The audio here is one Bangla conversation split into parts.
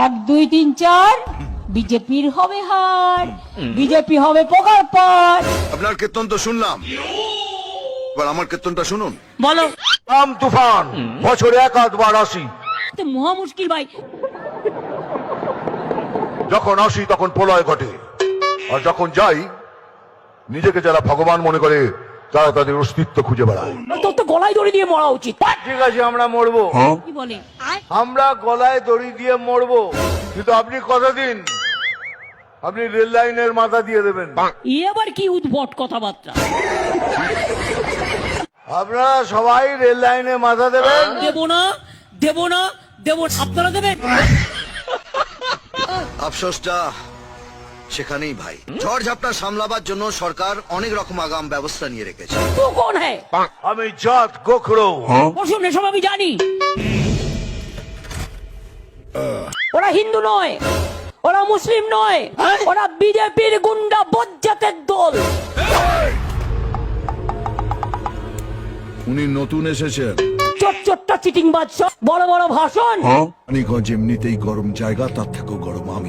1 2 3 4 বিজেপির হবে হার, বিজেপি হবে পোকার পার। আপনার কীর্তন তো শুনলাম, এবার আমার কীর্তনটা শুনুন। বলো। আম তুফান বছরে এক আধবার আসি, তো মহা মুশকিল ভাই। যখন আসি তখন প্রলয় ঘটে, আর যখন যাই নিজেকে যারা ভগবান মনে করে তারা তাদের অস্তিত্ব খুঁজে বেড়ায়। তোর তো গলায় দড়ি দিয়ে মরা উচিত। ঠিক আছে, আমরা মরবো, কি বলে? আমরা গলায় দড়ি দিয়ে মরবো, কিন্তু আপনি কথা দিন আপনি রেল লাইনের মাথা দিয়ে দেবেন। এ আবার কি উদ্ভট কথাবার্তা? আপনারা সবাই রেল লাইনে মাথা দেবেন। দেব না, দেব না, দেব না। আপনারা দেবেন? আফসোসটা সেখানেই ভাই। ঝড় ঝাপটা সামলাবার জন্য সরকার অনেক রকম আগাম ব্যবস্থা নিয়ে রেখেছে। তো কোন হ্যায়? আমি জাত গোখরো। বসুন, এসব আমি জানি। ওরা হিন্দু নয়, ওরা মুসলিম নয়, ওরা বিজেপির গুন্ডা বজ্জাতের দল। উনি নতুন এসেছেন, চোট্টা চিটিংবাজ, সব বড় বড় ভাষণ। মানিকগঞ্জ এমনিতেই গরম জায়গা, তার থেকেও গরম আমি।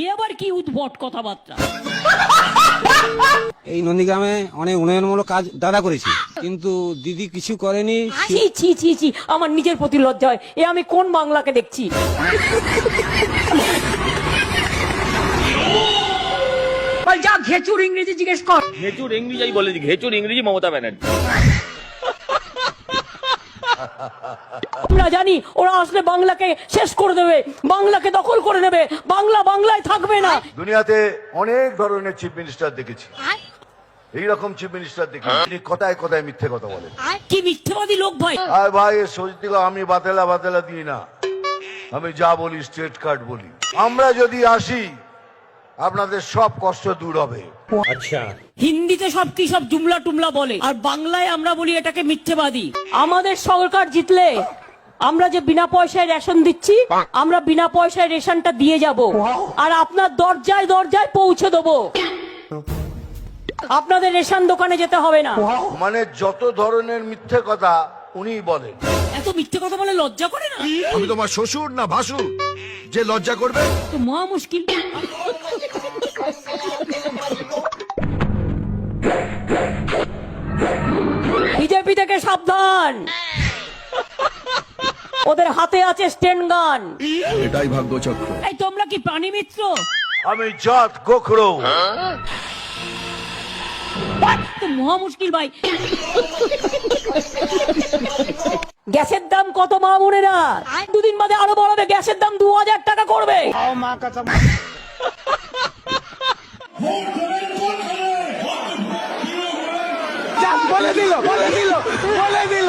এ আবার কি উদ্ভট কথাবার্তা? এই নন্দীগ্রামে অনেক উন্নয়নমূলক কাজ দাদা করেছি, কিন্তু দিদি কিছু করেনি। ছি ছি ছি ছি, আমার নিজের প্রতি লজ্জা হয়। এ আমি কোন বাংলাকে দেখছি? বল, যা ঘেচুর ইংরেজি জিজ্ঞেস কর। ঘেচুর ইংরেজি বলে, ঘেচুর ইংরেজি মমতা ব্যানার্জি। আমরা জানি ওরা আসলে বাংলাকে শেষ করে দেবে, বাংলাকে দখল করে নেবে, বাংলা বাংলায় থাকবে না। দুনিয়াতে অনেক ধরনের চিফ মিনিস্টার দেখেছি, এইরকম চিফ মিনিস্টার দেখেছি তিনি কথায় কথায় মিথ্যে কথা বলেন। কি মিথ্যেবাদী লোক ভাই! আর ভাই সত্যি আমি বাতেলা বাতেলা দিই না, আমি যা বলি স্ট্রেট কাট বলি। আমরা যদি আসি আপনাদের সব কষ্ট দূর হবে। হিন্দিতে সব কি সব জুমলা টুমলা বলে, আর বাংলায় আমরা বলি এটাকে মিথ্যেবাদী। আমাদের সরকার জিতলে আমরা যে বিনা পয়সায় রেশন দিচ্ছি, আমরা বিনা পয়সায় রেশনটা দিয়ে যাব, আর আপনার দরজায় দরজায় পৌঁছে দেবো। আপনাদের রেশন দোকানে যেতে হবে না। মানে যত ধরনের মিথ্যে কথা উনি বলেন। এত মিথ্যে কথা বলে লজ্জা করে না? আমি তোমার শ্বশুর না ভাসুর যে লজ্জা করবে? তো মহা মুশকিল। বিজেপি থেকে সাবধান, ওদের হাতে আছে স্টেন গান। এটাই ভাগ্যচক্র। এই তোমরা কি প্রাণী মিত্র? আমি জাত গোখরো। তো মহা মুশকিল ভাই। গ্যাসের দাম কত মা বোনেরা? 2 দিন বাদে আরো বাড়াবে, গ্যাসের দাম 2000 টাকা করবে। বলে দিল